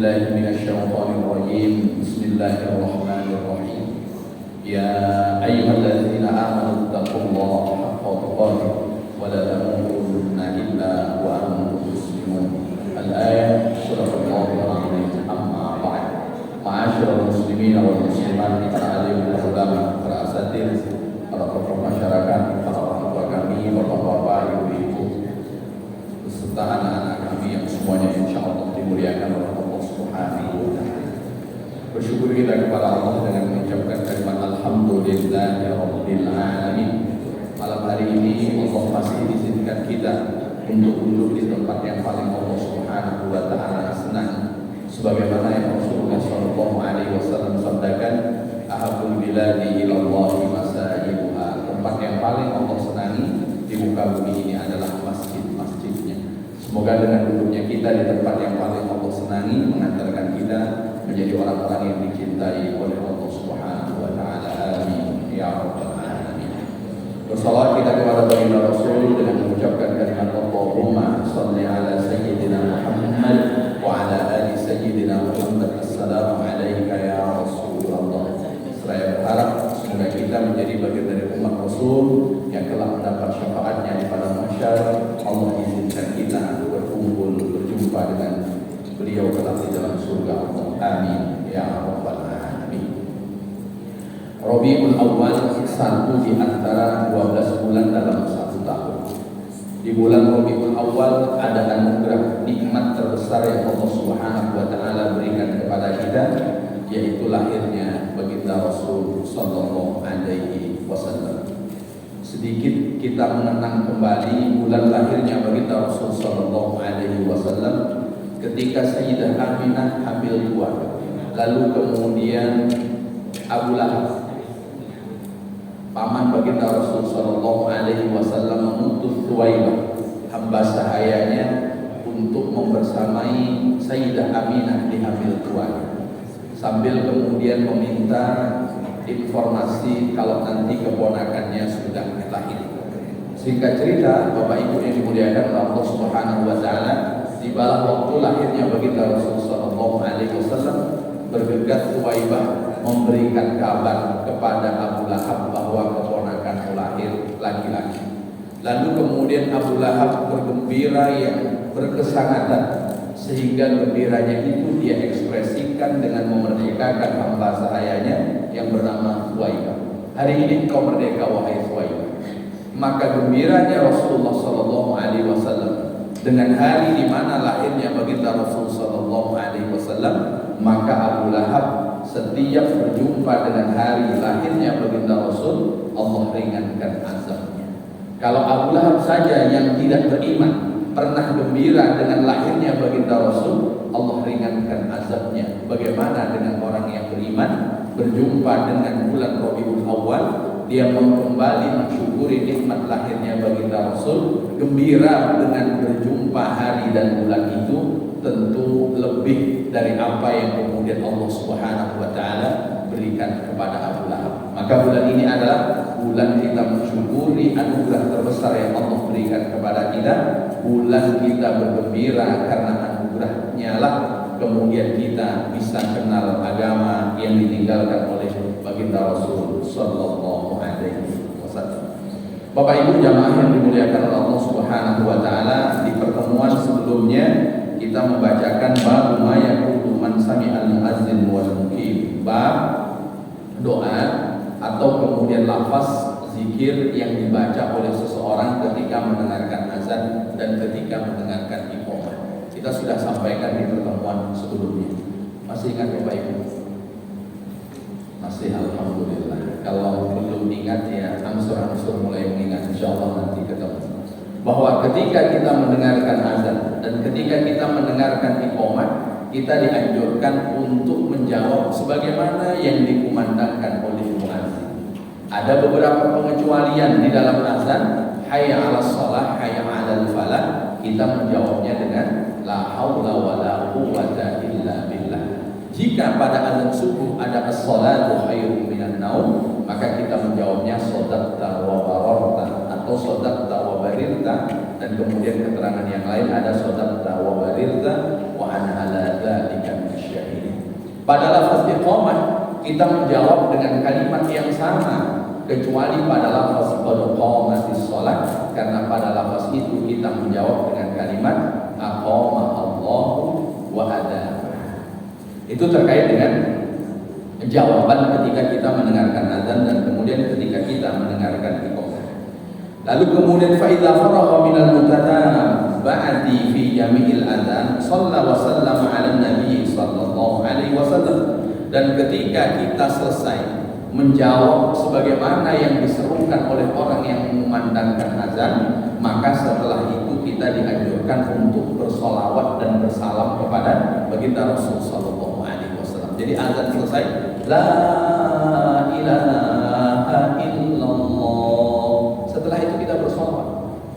بالله من الشيطان الرجيم. بسم الله الرحمن الرحيم. يا أيها الذين آمنوا اتقوا الله حق تقاته ولا تموتن إلا وأنتم مسلمون. الآية سورة الله العظيم. أما بعد، معاشر المسلمين والmuslimat, para alim dan ulama, para asatidz, para tokoh masyarakat, para orang tua kami, bapak-bapak, ibu-ibu, beserta anak-anak kami yang semuanya insyaallah dimuliakan oleh Allah Subhanahu wa taala. Bersyukur kita kepada Allah dengan mengucapkan kalimat alhamdulillahirabbil alamin. Malam hari ini Allah masih izinkan kita untuk duduk di tempat yang paling Allah Subhanahu wa taala senang. Sebagaimana yang Rasulullah sallallahu alaihi wasallam sabdakan, ahabbul biladi ilallahi masajiduha. Tempat yang paling Allah senangi di muka bumi ini adalah masjid-masjidnya. Semoga dengan duduknya kita di tempat yang paling Allah senangi mengantarkan kita menjadi orang-orang yang dicintai oleh Allah Subhanahu wa taala. Amin ya rabbal alamin. Bersalawat kita kepada baginda Rasul dengan mengucapkan kalimat Allahumma shalli ala sayyidina Muhammad wa ala ali sayyidina Muhammad. Assalamu alayka ya Rasulullah. Saya berharap semoga kita menjadi bagian dari umat Rasul yang telah mendapat syafaatnya di padang mahsyar. Allah izinkan kita berkumpul berjumpa dengan beliau kelak di dalam surga Allah. Amin ya rabbal alamin. Rabiul Awal satu di antara 12 bulan dalam satu tahun. Di bulan Rabiul Awal ada anugerah nikmat terbesar yang Allah Subhanahu wa taala berikan kepada kita, yaitu lahirnya baginda Rasul sallallahu alaihi wasallam. Sedikit kita mengenang kembali bulan lahirnya baginda Rasul sallallahu alaihi wasallam ketika Sayyidah Aminah hamil 2. Lalu kemudian Abu Lahab, paman baginda Rasul sallallahu alaihi wasallam, menuntut Thuwaibah, hamba sahayanya, untuk membersamai Sayyidah Aminah di hamil 2, sambil kemudian meminta informasi kalau nanti keponakannya sudah lahir. Singkat cerita, Bapak Ibu yang dimuliakan oleh Allah Subhanahu wa taala, tibalah waktu lahirnya baginda Rasul sallallahu alaihi wasallam, bergegas Thuwaibah memberikan kabar kepada Abu Lahab bahwa keponakan lahir laki-laki. Lalu kemudian Abu Lahab bergembira yang berkesangatan, sehingga gembiranya itu dia ekspresikan dengan memerdekakan hamba sahayanya yang bernama Thuwaibah. Hari ini kau merdeka wahai Thuwaibah. Maka gembiranya Rasulullah sallallahu alaihi wasallam dengan hari di mana lahirnya baginda Rasul sallallahu alaihi wasallam, maka Abu Lahab setiap berjumpa dengan hari lahirnya baginda Rasul, Allah ringankan azabnya. Kalau Abu Lahab saja yang tidak beriman pernah gembira dengan lahirnya baginda Rasul, Allah ringankan azabnya. Bagaimana dengan orang yang beriman berjumpa dengan bulan Rabiul Awal, dia mau kembali mensyukuri nikmat lahirnya baginda Rasul, gembira dengan berjumpa hari dan bulan itu, tentu lebih dari apa yang kemudian Allah Subhanahu wa taala berikan kepada Abu Lahab. Maka bulan ini adalah bulan kita mensyukuri anugerah terbesar yang Allah berikan kepada kita. Bulan kita bergembira karena anugerahnya lah kemudian kita bisa kenal agama yang ditinggalkan oleh baginda Rasul sallallahu alaihi wasallam. Bapak Ibu jamaah yang dimuliakan oleh Allah Subhanahu wa taala, di pertemuan sebelumnya kita membacakan bab ma yaqulu man sami'al muazzin wal muqim, bab doa atau kemudian lafaz zikir yang dibaca oleh seseorang ketika mendengarkan azan dan ketika mendengarkan iqamah. Kita sudah sampaikan di pertemuan sebelumnya. Masih ingat Bapak Ibu? Masih, alhamdulillah. Kalau belum ingat ya angsur-angsur mulai mengingat, insyaallah nanti ketemu. Bahwa ketika kita mendengarkan azan dan ketika kita mendengarkan iqamah, kita dianjurkan untuk menjawab sebagaimana yang dikumandangkan oleh muadzin. Ada beberapa pengecualian di dalam azan, hayya 'alas shalah, hayya 'alal falah, kita menjawabnya dengan la haula wala quwwata illa billah. Jika pada azan subuh ada as-shalatu khairum minan naum, maka kita menjawabnya shadaqta wa bararta atau shadaqta wa barirta, dan kemudian keterangan yang lain ada shadaqta wa barirta wa ana ala dzalika Pada lafaz iqamah kita menjawab dengan kalimat yang sama, kecuali pada lafaz qad qamatis shalah, karena pada lafaz itu kita menjawab dengan kalimat aqama Allahu wa adana. Itu terkait dengan jawaban ketika kita mendengarkan azan dan kemudian ketika kita mendengarkan iqamah. Lalu kemudian fa idza faragha minal mutatabba'ati fi jami'il adzan shalla wa sallama 'ala nabi sallallahu alaihi wasallam. Dan ketika kita selesai menjawab sebagaimana yang diserukan oleh orang yang memandangkan azan, maka setelah itu kita dianjurkan untuk bersolawat dan bersalam kepada baginda Rasul sallallahu alaihi wasallam. Jadi azan selesai, la ilaha illallah. Setelah itu kita bersolawat.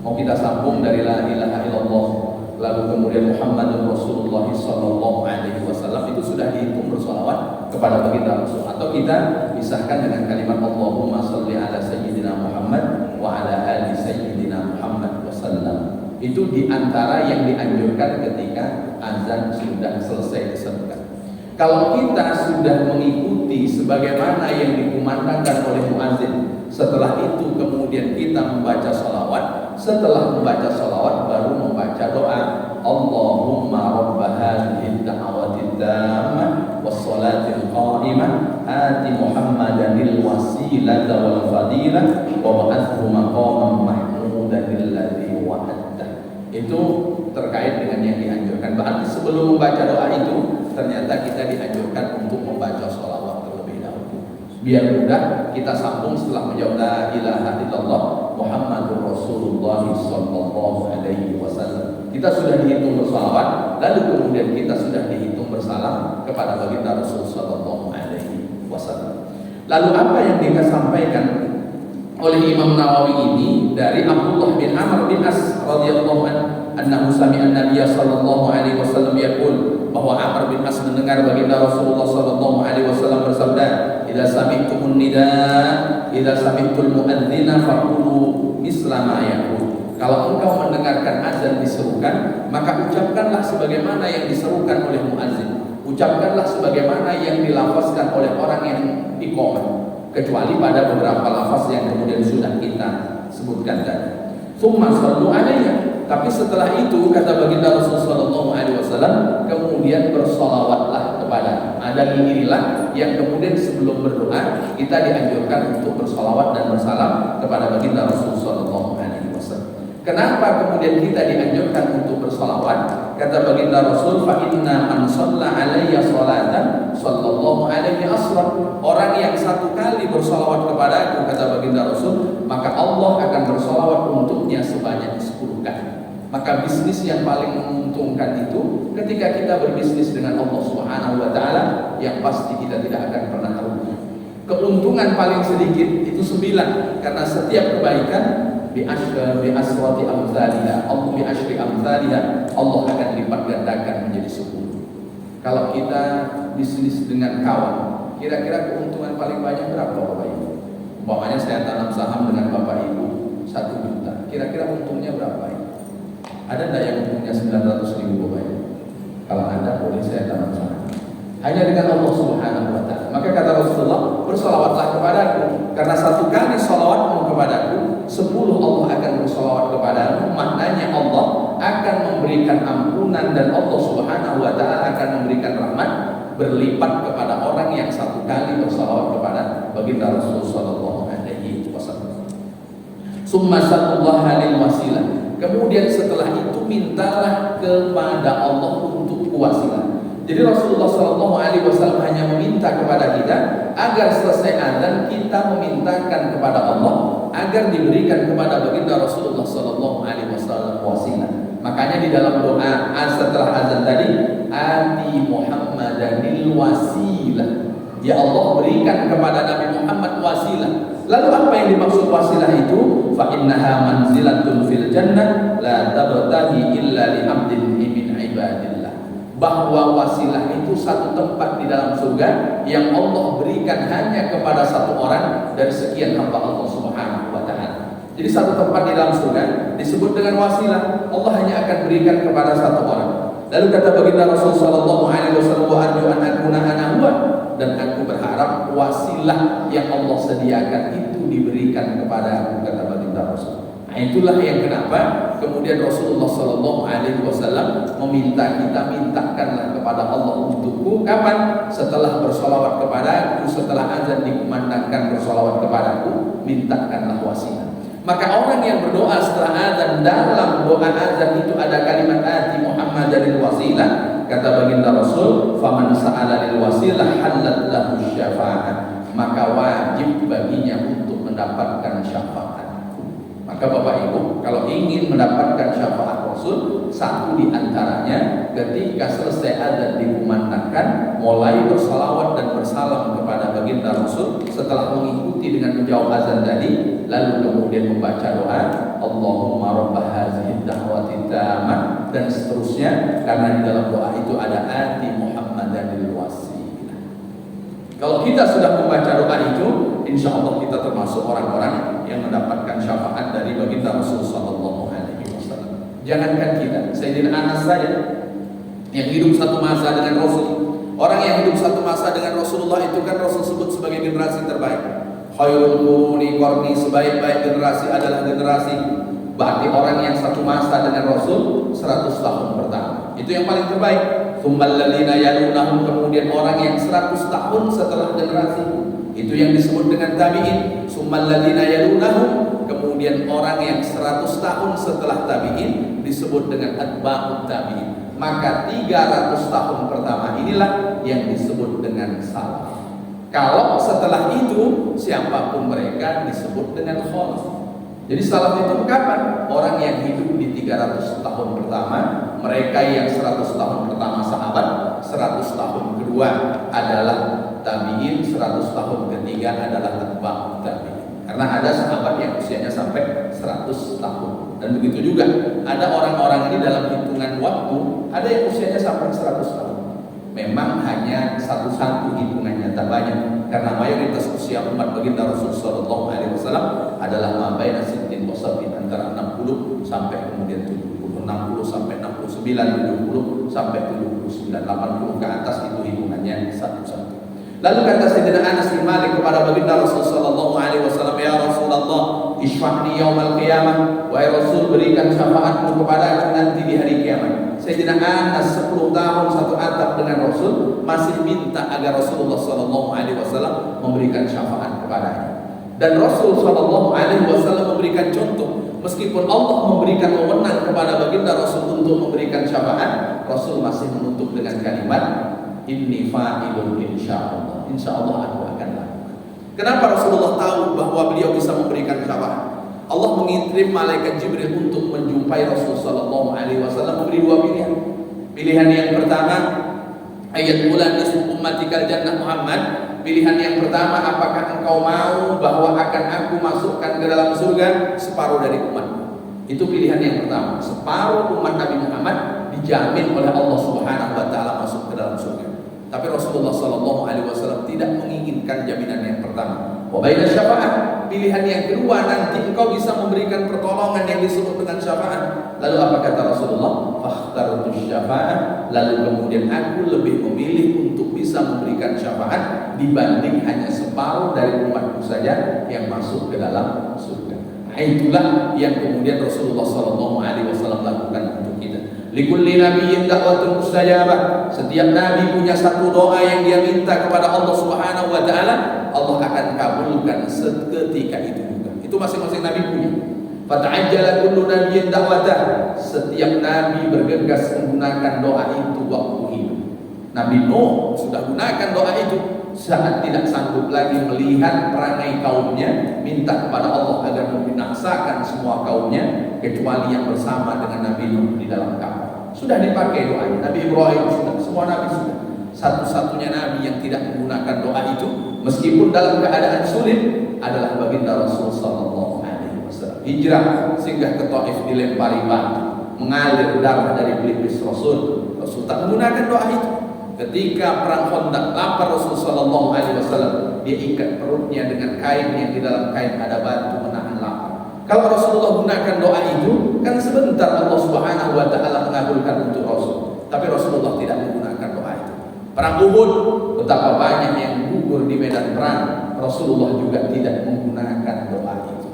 Mau kita sambung dari la ilaha illallah, lalu kemudian Muhammadur Rasulullah sallallahu alaihi wasallam, itu sudah dihitung bersolawat kepada baginda Rasul, atau kita pisahkan dengan kalimat Allahumma sholli ala sayyidina Muhammad wa ala ali sayyidina Muhammad wasallam. Itu diantara yang dianjurkan ketika azan sudah selesai diserukan. Kalau kita sudah mengikuti sebagaimana yang dikumandangkan oleh muadzin, setelah itu kemudian kita membaca sholawat. Setelah membaca sholawat baru membaca doa, Allahumma rabb hadhihi ad-da'wati tammah was-salatil qa'imah ati Muhammadanil wasilata wal fadilah wa ba'athu maqaman mahmudan alladzi wa'adta. Itu terkait dengan yang dianjurkan. Berarti sebelum membaca doa itu ternyata kita dianjurkan untuk membaca sholawat terlebih dahulu. Biar mudah kita sambung setelah menjawab la ilaha illallah Muhammadur Rasulullah sallallahu alaihi wasallam. Kita sudah dihitung bersalawat, lalu kemudian kita sudah dihitung bersalam kepada baginda Rasul sallallahu alaihi wasallam. Lalu apa yang disampaikan oleh Imam Nawawi ini dari Abdullah bin Amr bin As radhiyallahu anhu sami'a an-nabiy sallallahu alaihi wasallam yaqul, bahwa Amr bin As mendengar baginda Rasulullah sallallahu alaihi wasallam bersabda, "Idza sami'tumun nidaa, idza sami'tul muadzdzina faqulu misla ma yaqul." Kalau engkau mendengarkan azan diserukan, maka ucapkanlah sebagaimana yang diserukan oleh muadzin. Ucapkanlah sebagaimana yang dilafazkan oleh orang yang iqamah, kecuali pada beberapa lafaz yang kemudian sudah kita sebutkan tadi. Tsumma shallu alayya. Tapi setelah itu kata baginda Rasulullah sallallahu alaihi wasallam, kemudian bersolawatlah kepada. Ada inilah yang kemudian sebelum berdoa kita dianjurkan untuk bersolawat dan bersalam kepada baginda Rasulullah sallallahu alaihi wasallam. Kenapa kemudian kita dianjurkan untuk bersolawat? Kata baginda Rasul, fa inna man shalla alayya sholatan sallallahu alaihi asra. Orang yang satu kali bersolawat kepada aku, kata baginda Rasul, maka Allah akan bersolawat untuknya sebanyak 10 kali. Maka bisnis yang paling menguntungkan itu ketika kita berbisnis dengan Allah Subhanahu wa taala, yang pasti kita tidak akan pernah rugi. Keuntungan paling sedikit itu 9, karena setiap kebaikan bi asrati amsalha, Allah bi asyri amsalha, Allah akan lipat gandakan menjadi 10. Kalau kita bisnis dengan kawan, kira-kira keuntungan paling banyak berapa Bapak Ibu? Umpamanya saya tanam saham dengan Bapak Ibu 1 juta, kira-kira untungnya berapa ya? Ada tidak yang untungnya 900.000 Bapak Ibu? Kalau ada, boleh saya tanam saham. Hanya dengan Allah Subhanahu wa ta'ala. Maka kata Rasulullah, bersolawatlah kepadaku, karena 1 kali solawatmu kepadaku, 10 Allah akan bersolawat kepadamu. Maknanya Allah akan memberikan ampunan dan Allah Subhanahu wa ta'ala akan memberikan rahmat berlipat kepada orang yang 1 kali bersolawat kepada baginda Rasulullah sallallahu alaihi wasallam. Summa sallallahu lil wasilah. Kemudian setelah itu mintalah kepada Allah untuk wasilah. Jadi Rasulullah sallallahu alaihi wasallam hanya meminta kepada kita agar selesai azan kita memintakan kepada Allah agar diberikan kepada baginda Rasulullah sallallahu alaihi wasallam wasilah. Makanya di dalam doa setelah azan tadi, ati Muhammadanil wasilah. Ya Allah, berikan kepada Nabi Muhammad wasilah. Lalu apa yang dimaksud wasilah itu? Fa innaha manzilatun fil jannah la tabtaghi illa li 'abdin min ibadillah. Bahwa wasilah itu satu tempat di dalam surga yang Allah berikan hanya kepada 1 orang dari sekian hamba Allah Subhanahu wa ta'ala. Jadi satu tempat di dalam surga disebut dengan wasilah, Allah hanya akan berikan kepada 1 orang. Lalu kata baginda Rasul sallallahu alaihi wasallam, wa arju an akuna ana huwa, dan aku berharap wasilah yang Allah sediakan itu diberikan kepada aku, kata baginda Rasul. Nah, itulah yang kenapa kemudian Rasulullah sallallahu alaihi wasallam meminta kita, mintakanlah kepada Allah untukku. Kapan? Setelah bersolawat kepada aku, setelah azan dikumandangkan bersolawat kepadaku, mintakanlah wasilah. Maka orang yang berdoa setelah azan, dalam doa azan itu ada kalimat ati Muhammadanil wasilah, kata baginda Rasul, faman sa'ala lil wasilah halat lahu syafa'at, maka wajib baginya untuk mendapatkan syafaat. Maka Bapak Ibu, kalau ingin mendapatkan syafaat Rasul, satu di antaranya ketika selesai azan dikumandangkan, mulai bersalawat dan bersalam kepada baginda Rasul. Setelah mengikuti dengan menjawab azan tadi, lalu kemudian membaca doa Allahumma rabb hadhihi da'wati tammah dan seterusnya, karena di dalam doa itu ada ati Muhammadanil wasilah. Kalau kita sudah membaca doa itu, insya Allah kita termasuk orang-orang yang mendapatkan syafaat dari baginda Rasul sallallahu alaihi wasallam. Jangankan kita, Sayyidina Anas saja yang hidup satu masa dengan Rasul. Orang yang hidup satu masa dengan Rasulullah itu kan Rasul sebut sebagai generasi terbaik. Khairul quruni qarni, sebaik-baik generasi adalah generasi. Berarti orang yang satu masa dengan Rasul 100 tahun pertama, itu yang paling terbaik. Tsummal ladzina yalunahum, kemudian orang yang 100 tahun setelah generasi itu yang disebut dengan tabi'in. Tsummal ladzina yalunahum, kemudian orang yang 100 tahun setelah tabi'in disebut dengan atba'ut tabi'in. Maka 300 tahun pertama inilah yang disebut dengan salaf. Kalau setelah itu siapapun mereka disebut dengan khalaf. Jadi salaf itu kapan? Orang yang hidup di 300 tahun pertama, mereka yang 100 tahun pertama sahabat, 100 tahun kedua adalah tabi'in, 100 tahun ketiga adalah atba'ut tabi'in. Karena ada sahabat yang usianya sampai 100 tahun. Dan begitu juga ada orang-orang ini dalam hitungan waktu, ada yang usianya sampai 100 tahun. Memang hanya satu-satu hitungannya, tak banyak, karena mayoritas usia umat baginda Rasul sallallahu alaihi wasallam adalah mabaina sittin wa sab'in, antara 60 sampai kemudian 70, 60 sampai 69, 70 sampai 79, 80 ke atas, itu hitungannya satu-satu. Lalu kata Sayyidina Anas bin Malik kepada baginda Rasul sallallahu alaihi wasallam, ya Rasulullah, isfa'ni yaumal qiyamah, wahai Rasul, berikan syafaatmu kepada aku nanti di hari kiamat. Sayyidina Anas 10 tahun satu atap dengan Rasul, masih minta agar Rasulullah sallallahu alaihi wasallam memberikan syafaat kepadanya. Dan Rasul sallallahu alaihi wasallam memberikan contoh, meskipun Allah memberikan wewenang kepada baginda Rasul untuk memberikan syafaat, Rasul masih menutup dengan kalimat inni fa'ilun insyaallah. Insyaallah aku akan lakukan. Kenapa Rasulullah tahu bahwa beliau bisa memberikan syafaat? Allah mengirim malaikat Jibril untuk menjumpai Rasul sallallahu alaihi wasallam, memberi dua pilihan. Pilihan yang pertama, ayat bulan nisfu ummatikal jannah Muhammad. Pilihan yang pertama, apakah engkau mau bahwa akan aku masukkan ke dalam surga separuh dari umatmu? Itu pilihan yang pertama. Separuh umat Nabi Muhammad dijamin oleh Allah Subhanahu wa taala masuk ke dalam surga. Tapi Rasulullah sallallahu alaihi wasallam tidak menginginkan jaminan yang pertama. Wa baina syafaat, pilihan yang kedua, nanti engkau bisa memberikan pertolongan yang disebut dengan syafaat. Lalu apa kata Rasulullah? Fakhtartu syafaat, lalu kemudian aku lebih memilih untuk bisa memberikan syafaat dibanding hanya separuh dari umatku saja yang masuk ke dalam surga. Nah, itulah yang kemudian Rasulullah sallallahu alaihi wasallam lakukan untuk kita. Likulli nabiyyin da'watun mustajabah. Setiap nabi punya satu doa yang dia minta kepada Allah Subhanahu wa taala, Allah akan kabulkan seketika itu juga. Itu masing-masing nabi punya. Fata'ajjala kullu nabiyyin da'watah. Setiap nabi bergegas menggunakan doa itu waktu hidup. Nabi Nuh sudah gunakan doa itu saat tidak sanggup lagi melihat perangai kaumnya, minta kepada Allah agar membinasakan semua kaumnya kecuali yang bersama dengan Nabi Nuh di dalam kapal. Sudah dipakai doanya. Nabi Ibrahim sudah, semua nabi sudah. Satu-satunya nabi yang tidak menggunakan doa itu meskipun dalam keadaan sulit adalah baginda Rasul sallallahu alaihi wasallam. Hijrah singgah ke Taif dilempari batu, mengalir darah dari pelipis Rasul. Rasul tak menggunakan doa itu. Ketika perang Khandaq, lapar Rasul sallallahu alaihi wasallam, dia ikat perutnya dengan kain yang di dalam kain ada batu menahan lapar. Kalau Rasulullah gunakan doa itu, kan sebentar Allah Subhanahu wa taala mengabulkan untuk Rasul. Tapi Perang Uhud, betapa banyak yang gugur di medan perang. Rasulullah juga tidak menggunakan doa itu.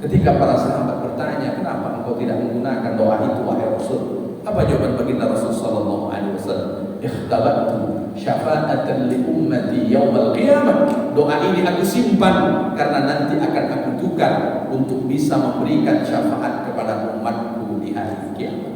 Ketika para sahabat bertanya, kenapa engkau tidak menggunakan doa itu wahai Rasul? Apa jawaban baginda Rasul sallallahu alaihi wasallam? Ikhtabatu syafa'atan li ummati yaumal qiyamah. Doa ini aku simpan karena nanti akan aku tukar untuk bisa memberikan syafaat kepada umatku di hari kiamat.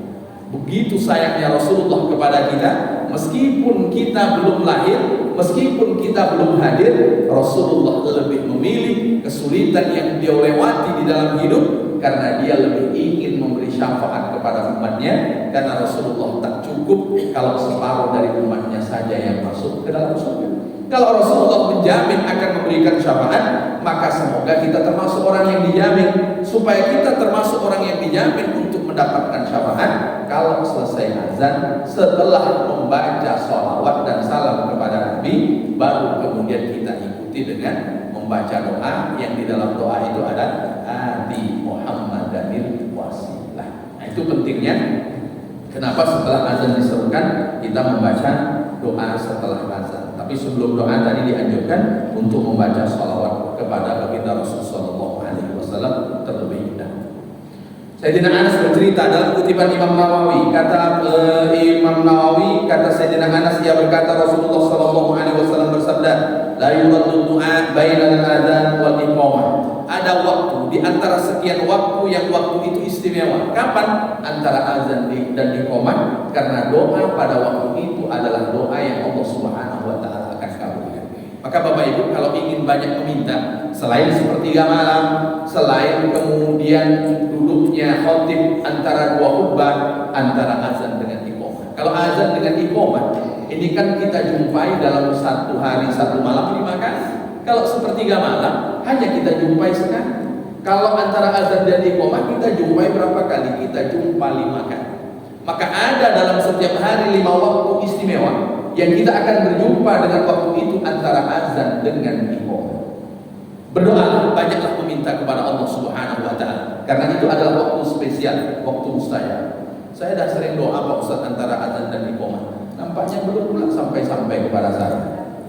Begitu sayangnya Rasulullah kepada kita, meskipun kita belum lahir, meskipun kita belum hadir, Rasulullah lebih memilih kesulitan yang dia lewati di dalam hidup karena dia lebih ingin memberi syafaat kepada umatnya, karena Rasulullah tak cukup kalau separuh dari umatnya saja yang masuk ke dalam surga. Kalau Rasulullah menjamin akan memberikan syafaat, maka semoga kita termasuk orang yang dijamin. Supaya kita termasuk orang yang dijamin untuk mendapatkan syafaat, kalau selesai azan, setelah membaca sholawat dan salam kepada Nabi, baru kemudian kita ikuti dengan membaca doa yang di dalam doa itu ada Ati Muhammadanil wasilah. Nah, itu pentingnya. Kenapa setelah azan diserukan kita membaca doa setelah azan. Tapi sebelum doa tadi dianjurkan untuk membaca sholawat kepada baginda Rasulullah sallallahu alaihi wasallam terlebih dahulu. Sayyidina Anas bercerita dalam kutipan Imam Nawawi, kata Imam Nawawi, kata Sayyidina Anas, ia berkata Rasulullah sallallahu alaihi wasallam bersabda, la yuraddu du'a bainal adzan wal iqamah. Ada waktu di antara sekian waktu yang waktu itu istimewa. Kapan? Antara azan dan iqamah, karena doa pada waktu itu adalah doa yang Allah Subhanahu wa taala akan kabulkan. Maka Bapak Ibu kalau ingin banyak meminta, selain sepertiga malam, selain kemudian duduknya khotib antara dua khutbah, antara azan dengan iqamah. Kalau azan dengan iqamah, ini kan kita jumpai dalam satu hari satu malam 5 kali. Kalau sepertiga malam hanya kita jumpai sekali. Kalau antara azan dan iqamah kita jumpai berapa kali? Kita jumpa 5 kali. Maka ada dalam setiap hari 5 waktu istimewa yang kita akan berjumpa dengan waktu itu antara azan dengan iqamah. Berdoa, banyaklah meminta kepada Allah Subhanahu wa taala, karena itu adalah waktu spesial, waktu mustajab. Saya dah sering doa Pak Ustaz antara azan dan iqamah. Nampaknya belum pula sampai kepada saya.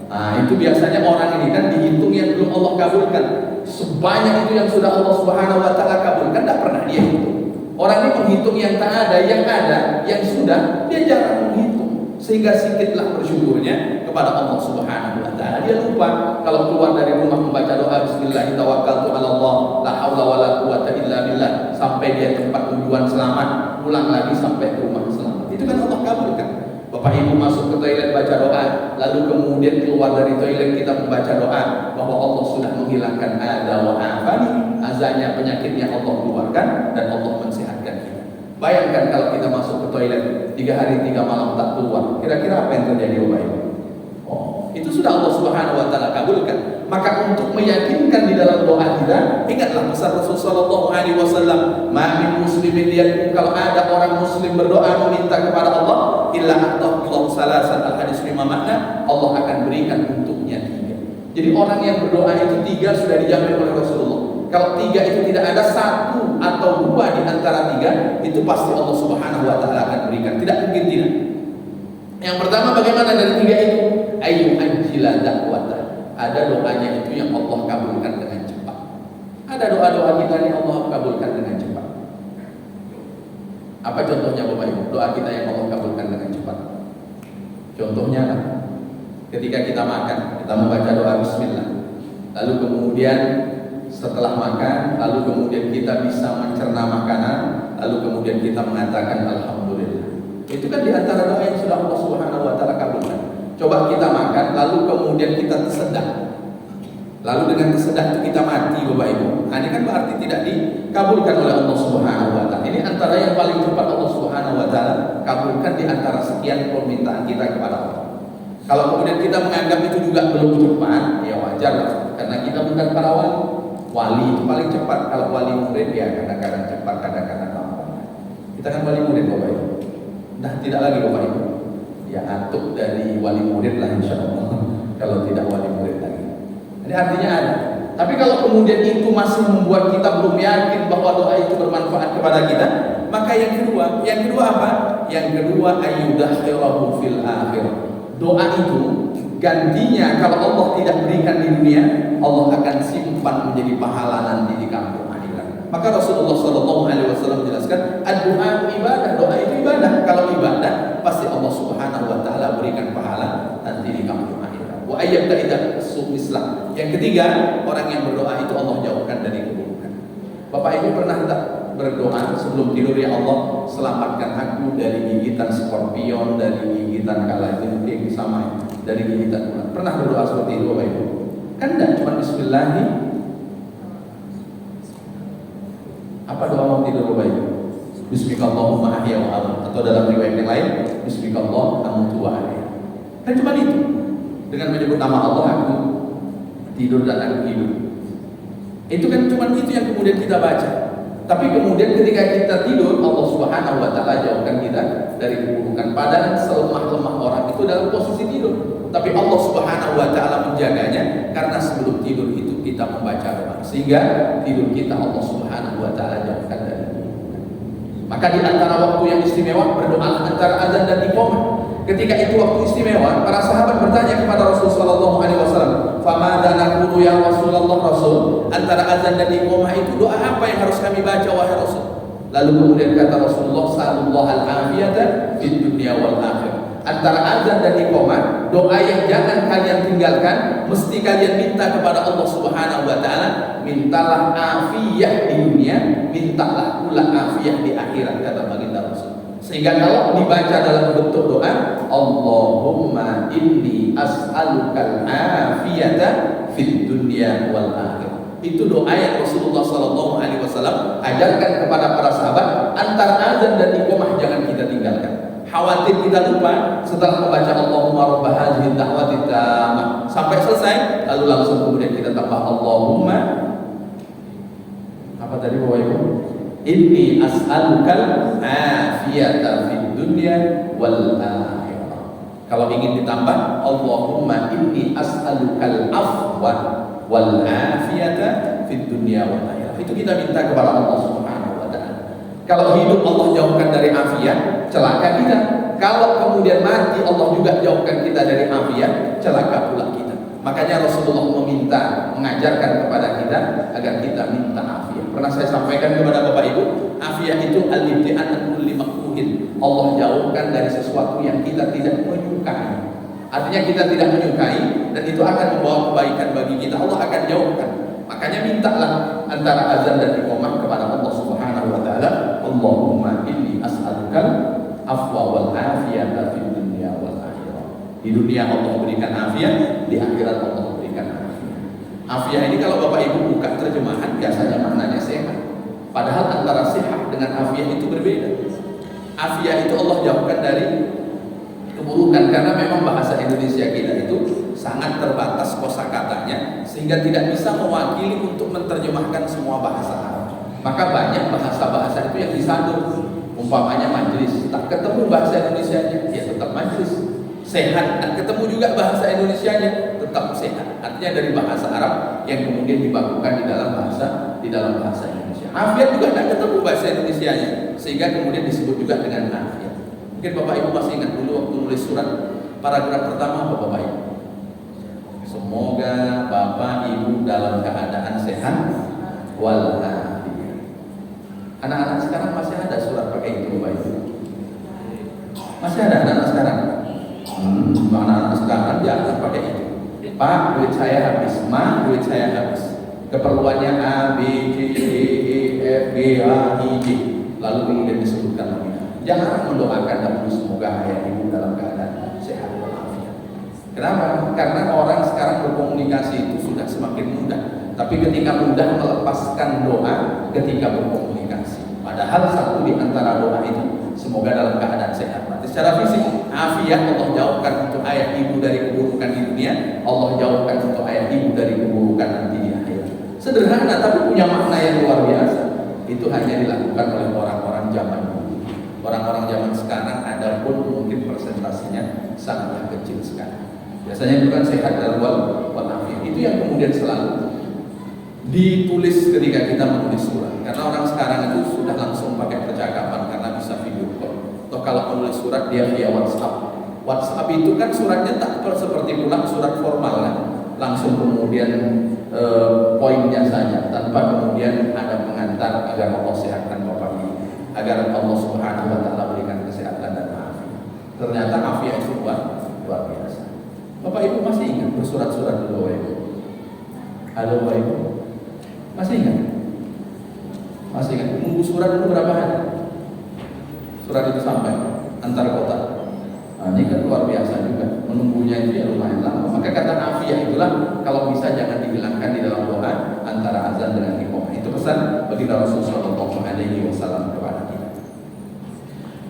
Nah, itu biasanya orang ini kan dihitung yang belum Allah kabulkan. Sebanyak itu yang sudah Allah Subhanahu wa taala kabulkan, tidak pernah dia hitung. Orang ini menghitung yang tak ada, yang sudah dia jarang menghitung. Sehingga sedikitlah bersyukurnya kepada Allah Subhanahu wa taala. Dia lupa kalau keluar dari rumah membaca doa bismillah tawakkaltu 'ala Allah la haula wala quwata illa billah, sampai dia tempat tujuan selamat, pulang lagi sampai ke rumah selamat. Itu kan Allah kabulkan. Bapak Ibu masuk ke toilet baca doa, lalu kemudian keluar dari toilet kita membaca doa bahwa Allah sudah menghilangkan ada wa afani, azanya penyakitnya Allah keluarkan dan Allah mensehatkan kita. Bayangkan kalau kita masuk ke toilet 3 hari 3 malam tak keluar, kira-kira apa yang terjadi Bapak Ibu? Oh, itu sudah Allah Subhanahu wa taala kabulkan. Maka untuk meyakinkan di dalam doa kita, ingatlah pesan Rasul sallallahu alaihi wasallam, "Ma min muslimin yad'u," kalau ada orang muslim berdoa meminta kepada Allah, illa a'tahu salasan, al-hadis 5 makna, Allah akan berikan untuknya 3. Jadi orang yang berdoa itu 3 sudah dijamin oleh Rasulullah. Kalau 3 itu tidak ada, 1 atau 2 di antara 3 itu pasti Allah Subhanahu wa taala akan berikan. Tidak mungkin tidak. Yang pertama, bagaimana dari 3 itu? Ayyu anjila da'wata. Ada doanya itu yang Allah kabulkan dengan cepat. Ada doa-doa kita yang Allah kabulkan dengan cepat. Apa contohnya Bapak Ibu? Doa kita yang Allah kabulkan dengan cepat. Contohnya ketika kita makan, kita membaca doa bismillah. Lalu kemudian setelah makan, lalu kemudian kita bisa mencerna makanan, lalu kemudian kita mengatakan alhamdulillah. Itu kan di antara doa yang sudah Allah Subhanahu wa taala kabulkan. Coba kita makan, lalu kemudian kita tersedak. Lalu dengan tersedak itu kita mati Bapak Ibu. Nah, ini kan berarti tidak dikabulkan oleh Allah Subhanahu wa taala. Ini antara yang paling cepat Allah Subhanahu wa taala kabulkan di antara sekian permintaan kita kepada Allah. Kalau kemudian kita menganggap itu juga belum cepat, ya wajar lah, karena kita bukan para wali. Wali itu paling cepat. Kalau wali murid ya kadang-kadang cepat, kadang-kadang lambat. Kita kan wali murid Bapak Ibu. Nah, tidak lagi Bapak Ibu. Ya atuk dari wali murid lah insya Allah. Kalau tidak wali murid lagi. Ini artinya ada. Tapi kalau kemudian itu masih membuat kita belum yakin bahwa doa itu bermanfaat kepada kita, maka yang kedua apa? Yang kedua ayyudakhirahu fil akhirah. doa itu gantinya kalau Allah tidak berikan di dunia, Allah akan simpan menjadi pahala nanti di kampung akhirat. Maka Rasulullah SAW menjelaskan, doa ibadah, doa itu ibadah. Kalau ibadah pasti Allah Subhanahu wa taala berikan pahala nanti di kampung akhirat. Wa ayyabta'ida su'islah. Yang ketiga, orang yang berdoa itu Allah jauhkan dari keburukan. Bapak Ibu pernah tak berdoa sebelum tidur, ya Allah selamatkan aku dari gigitan skorpion, dari gigitan kala itu yang sama, dari gigitan ular. Pernah berdoa seperti itu Bapak Ibu? Kan enggak, cuma bismillah. Apa doa mau tidur Bapak Ibu? Bismillahirrahmanirrahim ahya wa amut, atau dalam riwayat yang lain Bismillahirrahmanirrahim amutu wa ahya. Kan cuma itu. Dengan menyebut nama Allah aku tidur dan aku hidup. Itu kan cuma itu yang kemudian kita baca. Tapi kemudian ketika kita tidur, Allah Subhanahu wa taala jauhkan kita dari keburukan. Padahal selemah-lemah orang itu dalam posisi tidur, tapi Allah Subhanahu wa taala menjaganya karena sebelum tidur itu kita membaca doa, sehingga tidur kita Allah Subhanahu wa taala jauhkan dari keburukan. Maka di antara waktu yang istimewa berdoa antara azan dan iqamah. Ketika itu waktu istimewa, para sahabat bertanya kepada Rasul sallallahu alaihi wasallam, "Famadza naqulu ya Rasulullah?" Rasul, antara azan dan iqamah itu doa apa yang harus kami baca wahai Rasul? Lalu kemudian kata Rasulullah sallallahu al-afiyata fid dunya wal akhirah. Antara azan dan iqamah, doa yang jangan kalian tinggalkan, mesti kalian minta kepada Allah Subhanahu wa taala, mintalah afiyah di dunia, mintalah pula afiyah di akhirat, kata baginda Rasul. Sehingga kalau dibaca dalam bentuk doa, Allahumma inni as'alukal afiyata fid dunya wal akhirah. Itu doa yang Rasulullah sallallahu alaihi wasallam ajarkan kepada para sahabat. Antara azan dan iqamah jangan kita tinggalkan. Khawatir kita lupa setelah membaca Allahumma rabb hadhihi da'wati tammah sampai selesai, lalu langsung kemudian kita tambah Allahumma apa tadi Bapak Ibu? Inni as'alukal afiyata fid dunya wal akhirah. Kalau ingin ditambah Allahumma inni as'alukal afwa wal afiyata fid dunya wal akhirah. Itu kita minta kepada Allah Subhanahu wa taala. Kalau hidup Allah jauhkan dari afiat, celaka kita. Kalau kemudian mati Allah juga jauhkan kita dari afiat, celaka pula kita. Makanya Rasulullah mengajarkan kepada kita agar kita minta afiat. Pernah saya sampaikan kepada Bapak Ibu, afiat itu al-ibtian an kulli makruhin. Allah jauhkan dari sesuatu yang kita tidak menyukai. Artinya kita tidak menyukai dan itu akan membawa kebaikan bagi kita. Allah akan jauhkan. Makanya mintalah antara azan dan iqamah kepada Allah Subhanahu wa taala, Allahumma inni as'alukal afwa wal afiyata fid dunya wal akhirah. Di dunia Allah berikan afiat, di akhirat Allah berikan afiat. Afiat ini kalau Bapak Ibu buka terjemahan biasanya maknanya sehat. Padahal antara sehat dengan afiat itu berbeda. Afiat itu Allah jauhkan dari keburukan karena memang bahasa Indonesia kita itu sangat terbatas kosakatanya sehingga tidak bisa mewakili untuk menerjemahkan semua bahasa Arab. Maka banyak bahasa-bahasa itu yang disandur. Umpamanya majelis, tak ketemu bahasa Indonesianya, ya tetap majelis. Sehat, tak ketemu juga bahasa Indonesianya, tetap sehat. Artinya dari bahasa Arab yang kemudian dibakukan di dalam bahasa Indonesia. Afiat juga tak ketemu bahasa Indonesianya, sehingga kemudian disebut juga dengan afiat. Mungkin Bapak Ibu masih ingat dulu waktu nulis surat paragraf pertama apa Bapak Ibu? Semoga Bapak Ibu dalam keadaan sehat walafiat. Anak-anak sekarang masih ada surat pakai itu Bapak Ibu? Masih ada anak-anak sekarang? Anak-anak sekarang jangan pakai itu. Pak, duit saya habis. Ma, duit saya habis. Keperluannya A, B, C, D, E, F, G, H, I, J. Lalu kemudian disebutkan lagi. Jangan mendoakan dahulu semoga ayah ibu dalam keadaan sehat walafiat. Kenapa? Karena orang sekarang berkomunikasi itu sudah semakin mudah. Tapi ketika mudah melepaskan doa ketika berkomunikasi. Padahal satu di antara doa itu semoga dalam keadaan sehat. Berarti secara fisik, afiat Allah jauhkan untuk ayah ibu dari keburukan di dunia, Allah jauhkan untuk ayah ibu dari keburukan nanti di akhirat. Sederhana tapi punya makna yang luar biasa. Itu hanya dilakukan oleh orang-orang zaman dulu. Orang-orang zaman sekarang ada pun mungkin presentasinya sangatlah kecil sekali. Biasanya itu kan sehat dan walafiat. Itu yang kemudian selalu ditulis ketika kita menulis surat. Karena orang sekarang itu sudah langsung pakai percakapan karena bisa video call. Atau kalau menulis surat dia via WhatsApp. WhatsApp itu kan suratnya tak seperti pula surat formal kan, langsung kemudian poinnya saja tanpa kemudian ada pengantar agar Allah sehatkan Bapak ini, agar Allah Subhanahu wa taala berikan kesehatan dan afiat. Ternyata afiat itu luar biasa. Bapak Ibu masih ingat bersurat-surat dulu Bapak Ibu? Halo Bapak Ibu, masih ingat? Masih ingat? Nunggu surat itu berapa hari? Surat itu sampai antar kota. Nah, ini kan luar biasa juga, menunggunya itu ya lumayan lama. Maka kata afiat itulah kalau bisa jangan dihilangkan di dalam doa antara azan dengan iqamah. Itu pesan baginda Rasulullah SAW kepada kita.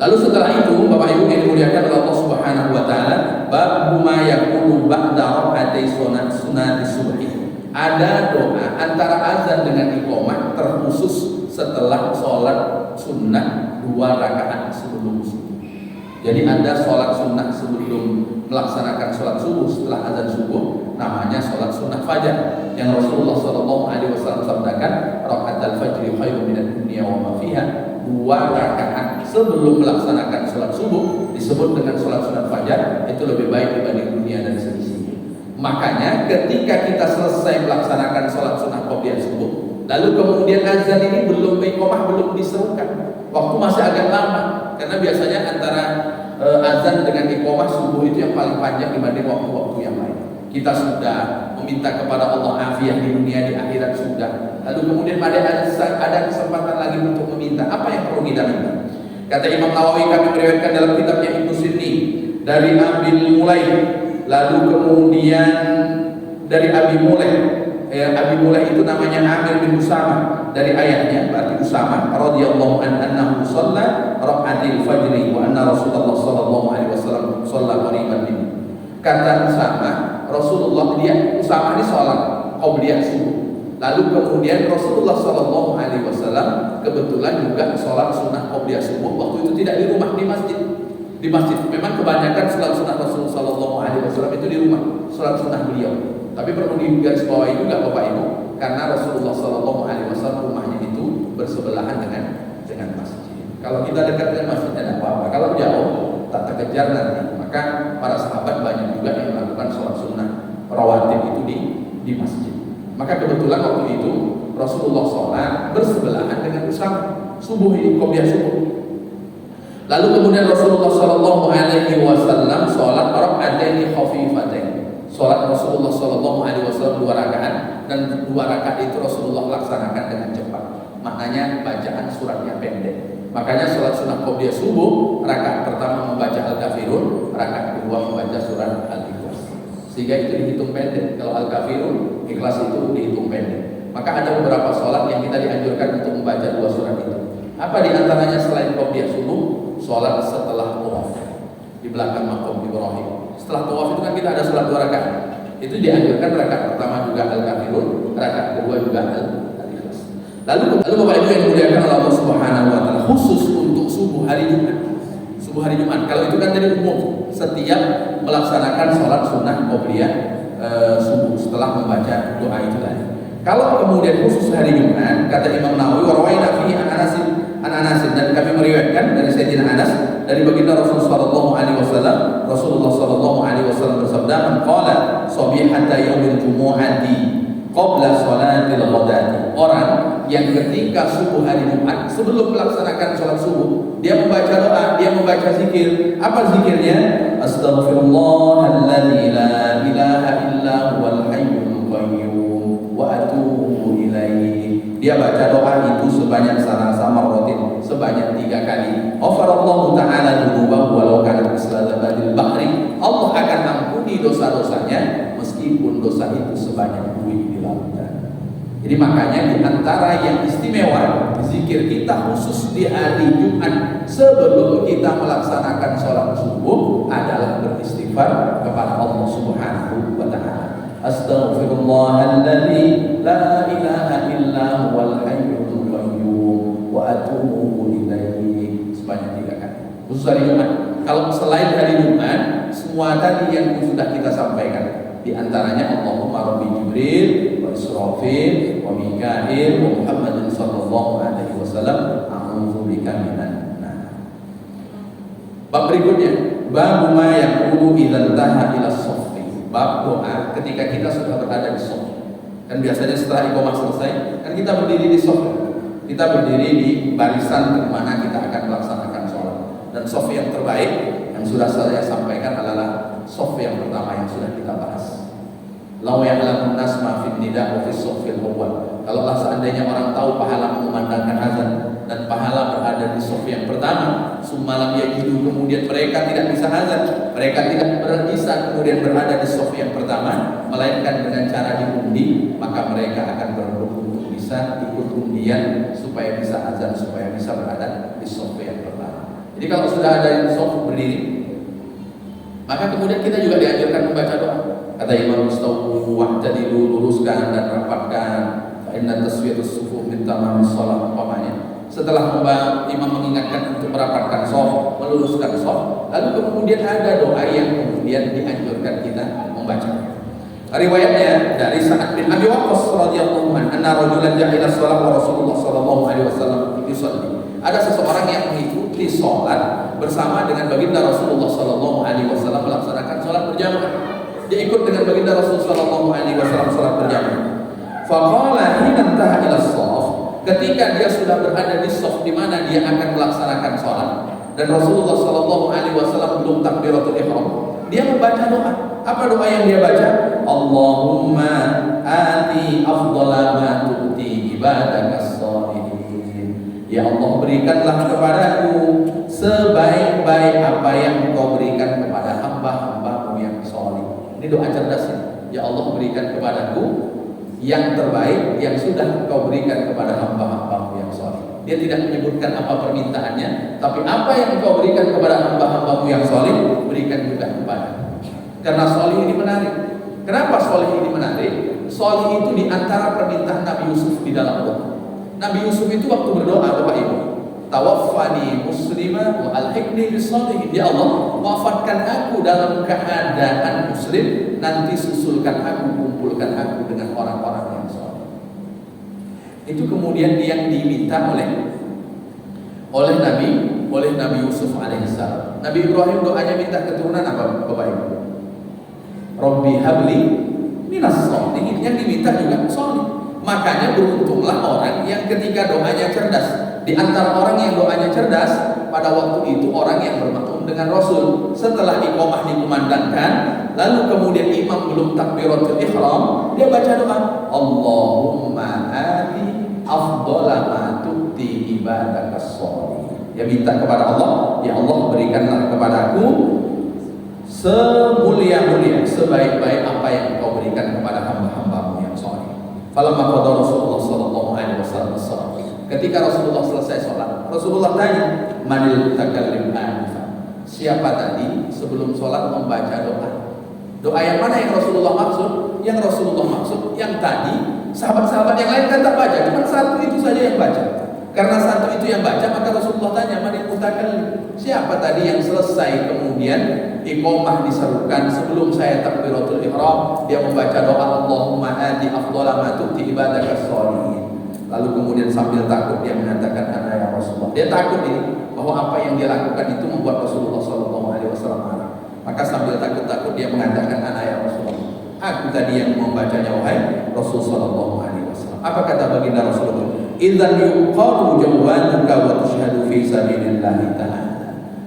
Lalu setelah itu Bapak Ibu yang dimuliakan oleh Allah Subhanahu wa taala, bab ma yaqulu ba'da rakaati sunati subhi. Ada doa antara azan dengan iqamah terkhusus setelah sholat sunnah 2 rakaat sebelum subuh. Jadi ada sholat sunnah sebelum melaksanakan sholat subuh, setelah azan subuh namanya sholat sunnah fajar yang Rasulullah SAW sabdakan, rakaatul fajri khairun minad dunya wa ma fiha. 2 rakaat sebelum melaksanakan sholat subuh disebut dengan sholat sunnah fajar, itu lebih baik dibanding dunia dan seisinya. Makanya ketika kita selesai melaksanakan sholat sunnah qobliyah subuh, lalu kemudian azan ini belum iqamah, belum diserukan, waktu masih agak lama, karena biasanya antara azan dengan iqamah subuh itu yang paling panjang dibanding waktu-waktu yang lain. Kita sudah meminta kepada Allah afiat di dunia, di akhirat sudah. Lalu kemudian ada kesempatan lagi untuk meminta. Apa yang perlu kita minta? Kata Imam Nawawi, kami meriwayatkan dalam kitabnya Ibnu Sindi dari Abil Mulai, lalu kemudian dari Abi Mulai. Abi Mulai itu namanya Amir bin Usama, dari ayahnya berarti Usama radhiyallahu anhu shalla rakaatil fajri wa anna Rasulullah sallallahu alaihi wasallam shalla qariban min. Kata Usama, Rasulullah, Usama ini sholat qobliyah subuh. Lalu kemudian Rasulullah sallallahu alaihi wasallam kebetulan juga sholat sunnah qobliyah subuh. Waktu itu tidak di rumah, di masjid. Di masjid. Memang kebanyakan sholat sunnah Rasulullah sallallahu alaihi wasallam itu di rumah, sholat sunnah beliau. Tapi perlu digarisbawahi juga Bapak Ibu, karena Rasulullah Sallallahu Alaihi Wasallam rumahnya itu bersebelahan dengan masjid. Kalau kita dekat dengan masjid tidak apa-apa. Kalau jauh tak terkejar nanti. Maka para sahabat banyak juga yang melakukan sholat sunnah rawatib itu di masjid. Maka kebetulan waktu itu Rasulullah sholat bersebelahan dengan Usama subuh ini, qobliyah subuh. Lalu kemudian Rasulullah Sallallahu Alaihi Wasallam sholat raka'ataini khafifatain. Sholat Rasulullah Sallallahu Alaihi Wasallam 2 rakaat, dan 2 rakaat itu Rasulullah laksanakan dengan cepat. Maknanya bacaan suratnya pendek. Makanya sholat sunnah qobliyah subuh, rakaat pertama membaca Al-Kafirun, rakaat kedua membaca surat Al-Ikhlas. Sehingga itu dihitung pendek. Kalau Al-Kafirun, Ikhlas itu dihitung pendek. Maka ada beberapa sholat yang kita dianjurkan untuk membaca 2 surat itu. Apa diantaranya selain qobliyah subuh? Sholat setelah tawaf di belakang maqam Ibrahim. Setelah tawaf itu kan kita ada sholat 2 rakaat. Itu dianjurkan rakaat pertama juga Al-Kafirun, rakaat kedua juga Al-Ikhlas. Lalu Bapak Ibu yang dimuliakan oleh Allah Subhanahu wa taala, khusus untuk subuh hari Jumat. Subuh hari Jumat. Kalau itu kan dari umum, setiap melaksanakan sholat sunnah qobliyah subuh setelah membaca doa itu tadi. Kalau kemudian khusus hari Jumat, kata Imam Nawawi, wa rawaina fi Anas, dan kami meriwayatkan dari Sayyidina Anas dari baginda Rasulullah sallallahu alaihi wasallam bersabda, "Man qala sabihata yaumil jumu'ati qabla salatil ghadati." Orang yang ketika subuh hari Jumat sebelum melaksanakan salat subuh, dia membaca doa, dia membaca zikir. Apa zikirnya? Astaghfirullahalladzi la ilaha illa huwal hayyul qayyum wa atubu ilaihi. Dia baca doa itu sebanyak salasa marratin, sebanyak 3 kali. Ghafarallahu ta'ala dzunubahu walau kana misladabadil bahri. Allah akan ampuni dosa-dosanya meskipun dosa itu sebanyak buih di lautan. Jadi makanya di antara yang istimewa zikir kita khusus di hari Jumat sebelum kita melaksanakan sholat subuh adalah beristighfar kepada Allah Subhanahu wa ta'ala. Astaghfirullahalladzi la ilaha illa huwal hayyul qayyum wa atubu ilaihi, sebanyak 3 kali. Khusus hari Jumat. Kalau selain hari Jumat, semua tadi yang sudah kita sampaikan, di antaranya Allahumma rabbi Jibril wa Israfil wa Mikail wa Muhammadin sallallahu alaihi wasallam a'udzu bika minan nar. Bab berikutnya, bab ma yaqulu idza intaha ila shaffi. Bab doa ketika kita sudah berada di shaf. Kan biasanya setelah iqamah selesai, kan kita berdiri di shaf. Kita berdiri di barisan di mana kita akan melaksanakan sholat. Dan shaf yang terbaik yang sudah saya sampaikan adalah shaf yang pertama yang sudah kita bahas. Law ya'lamun nas ma fid nida wa fis shaffil awwal. Kalaulah seandainya orang tahu pahala mengumandangkan azan dan pahala berada di shaf yang pertama, summalam yajidu, kemudian mereka tidak bisa azan, mereka tidak bisa kemudian berada di shaf yang pertama, melainkan dengan cara diundi, maka mereka akan berebut untuk bisa ikut undian supaya bisa azan, supaya bisa berada di shaf yang pertama. Jadi kalau sudah ada di shaf berdiri, maka kemudian kita juga dianjurkan membaca doa. Kata Imam Mustawu, wa'tadilu, luruskan dan rapatkan, fa inna taswiyatus sufuf min tamamis shalah, umpamanya. Setelah imam mengingatkan untuk merapatkan shaf, meluruskan shaf, lalu kemudian ada doa yang kemudian dianjurkan kita membaca. Riwayatnya dari Sa'ad bin Abi Waqqas radhiyallahu anhu, anna rajulan ja'ila shalah wa Rasulullah sallallahu alaihi wasallam yusalli. Ada seseorang yang mengikuti sholat bersama dengan baginda Rasulullah sallallahu alaihi wasallam melaksanakan sholat berjamaah. Dia ikut dengan baginda Rasulullah sallallahu alaihi wasallam sholat berjamaah. Faqala hina intaha ila shaf, ketika dia sudah berada di shaf di mana dia akan melaksanakan sholat dan Rasulullah sallallahu alaihi wasallam belum takbiratul ihram, dia membaca doa. Apa doa yang dia baca? Allahumma ati afdhala ma tu'ti ibadakas shalihin. Ya Allah, berikanlah kepadaku sebaik-baik apa yang Engkau berikan kepada hamba-hamba-Mu yang saleh. Ini doa cerdas ya. Ya Allah, berikan kepadaku yang terbaik yang sudah Engkau berikan kepada hamba-hamba-Mu yang saleh. Dia tidak menyebutkan apa permintaannya, tapi apa yang Engkau berikan kepada hamba-hamba-Mu yang saleh, berikan juga kepada. Karena saleh ini menarik. Kenapa saleh ini menarik? Saleh itu di antara permintaan Nabi Yusuf di dalam doa. Nabi Yusuf itu waktu berdoa, Bapak Ibu, tawaffani muslimah wa alhiqni bis shalihin. Ya Allah, wafatkan aku dalam keadaan muslim, nanti susulkan aku, kumpulkan aku dengan orang-orang yang saleh. Itu kemudian yang diminta oleh Nabi Yusuf alaihissalam. Nabi Ibrahim doanya minta keturunan apa, Bapak Ibu? Rabbi habli minas shalihin, yang diminta juga saleh. Makanya beruntunglah orang yang ketika doanya cerdas. Di antara orang yang doanya cerdas pada waktu itu orang yang bermakmum dengan Rasul. Setelah iqamah dikumandangkan, lalu kemudian imam belum takbiratul ihram, dia baca doa, Allahumma ati afdhala ma tu'ti ibadakas shalihin. Dia minta kepada Allah, ya Allah, berikanlah kepadaku semulia-mulia, sebaik-baik apa yang Engkau berikan kepada hamba-hamba-Mu yang saleh. Falamma qada Rasulullah sallallahu alaihi wasallam salat. Ketika Rasulullah selesai sholat, Rasulullah tanya, manil mutakallim anifa? Siapa tadi sebelum sholat membaca doa? Doa yang mana yang Rasulullah maksud? Yang Rasulullah maksud yang tadi sahabat-sahabat yang lain kan tak baca, cuma satu itu saja yang baca. Karena satu itu yang baca, maka Rasulullah tanya, manil mutakallim? Siapa tadi yang selesai kemudian iqamah diserukan sebelum saya takbiratul ihram, dia membaca doa Allahumma ati afdhala ma tu'ti ibadakas shalihin. Lalu kemudian sambil takut dia mengatakan, ana ya Rasulullah. Dia takut ini bahwa apa yang dia lakukan itu membuat Rasulullah sallallahu alaihi wasallam marah. Maka sambil takut-takut dia mengatakan, ana ya Rasulullah, aku tadi yang membacanya wahai Rasul sallallahu alaihi wasallam. Apa kata baginda Rasulullah? Idzan yuqalu jawanuka wa tushhadu fi sabilillah ta'ala.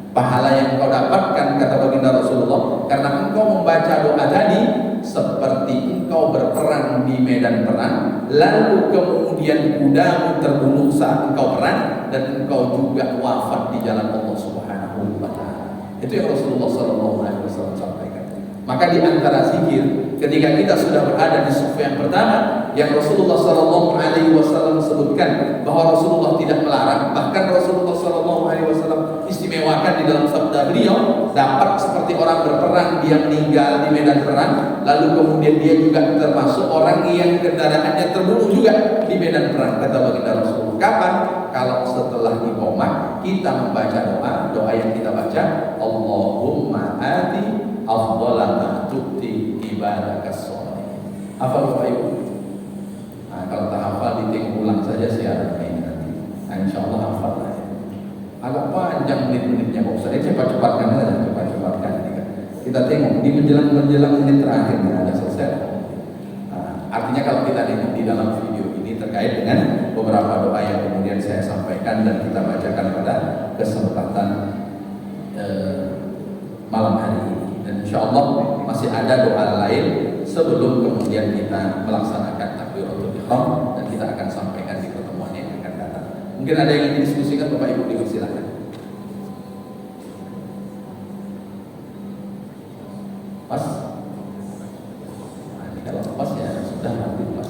Pahala yang engkau dapatkan, kata baginda Rasulullah, karena engkau membaca doa tadi seperti engkau berperang di medan perang, lalu kemudian kudamu terbunuh saat engkau perang, dan engkau juga wafat di jalan Allah Subhanahu wa ta'ala. Itu yang Rasulullah sallallahu alaihi wasallam sampaikan. Maka di antara zikir ketika kita sudah berada di shaf yang pertama, yang Rasulullah sallallahu alaihi wasallam sebutkan bahwa Rasulullah tidak melarang, bahkan Rasulullah sallallahu alaihi wasallam istimewakan di dalam sabda beliau, dapat seperti orang berperang dia meninggal di medan perang, lalu kemudian dia juga termasuk orang yang kendaraannya terbunuh juga di medan perang, kata baginda Rasulullah. Kapan? Kalau setelah iqamah kita membaca doa yang kita baca, Allahumma ati afdhala ma tu'ti ibadakas shalihin. Hafal Bapak Ibu? Nah, kalau tak hafal diting ulang saja siaran ini nanti. Nah, insyaallah hafal lah ya. Agak panjang menit-menitnya Pak Ustaz. Cepat-cepatkan kita tengok di menjelang menit terakhir sudah selesai. Artinya kalau kita lihat di dalam video ini terkait dengan beberapa doa yang kemudian saya sampaikan dan kita bacakan pada kesempatan malam hari ini. Dan insya Allah masih ada doa lain sebelum kemudian kita melaksanakan takbiratul ihram dan kita akan sampaikan di pertemuan yang akan datang. Mungkin ada yang ingin diskusikan, Bapak Ibu, dipersilakan. Pas? Nah, ini kalau pas ya sudah nanti pas.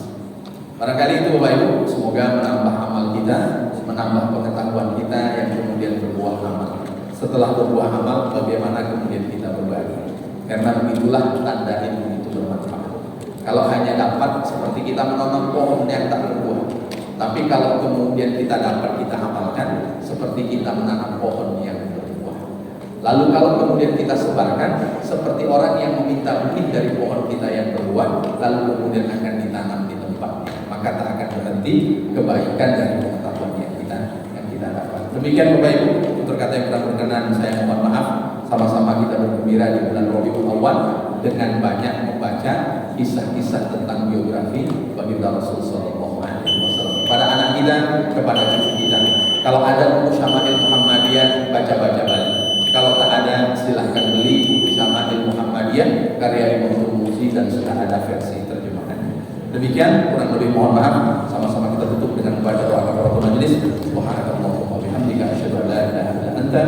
Barangkali itu Bapak Ibu, semoga menambah amal kita, menambah pengetahuan kita yang kemudian berbuah amal. Setelah berbuah amal, bagaimana kemudian kita berbagi? Karena begitulah tanda ilmu itu bermanfaat. Kalau hanya dapat seperti kita menanam pohon yang tak berbuah, tapi kalau kemudian kita dapat kita amalkan seperti kita menanam pohon yang berbuah. Lalu kalau kemudian kita sebarkan seperti orang yang meminta bukit dari pohon kita yang berbuah, lalu kemudian akan ditanam di tempatnya, maka tak akan berhenti kebaikan dari pengetahuan yang kita dapat. Demikian Bapak Ibu, tutur kata yang kurang berkenan saya mohon maaf. Sama-sama kita bergembira di bulan Rabiul Awwal dengan banyak membaca kisah-kisah tentang biografi baginda Rasul sallallahu alaihi wasallam kepada anak kita, kepada cucu kita. Kalau ada buku Syama'il Muhammadiyah, baca-baca balik. Kalau tak ada, silahkan beli buku Syama'il Muhammadiyah karya Imam Tirmidzi dan sudah ada versi terjemahannya. Demikian, kurang lebih mohon maaf. Sama-sama kita tutup dengan membaca doa kafaratul majelis. Subhanakallahumma wa bihamdika asyhadu an la ilaha illa anta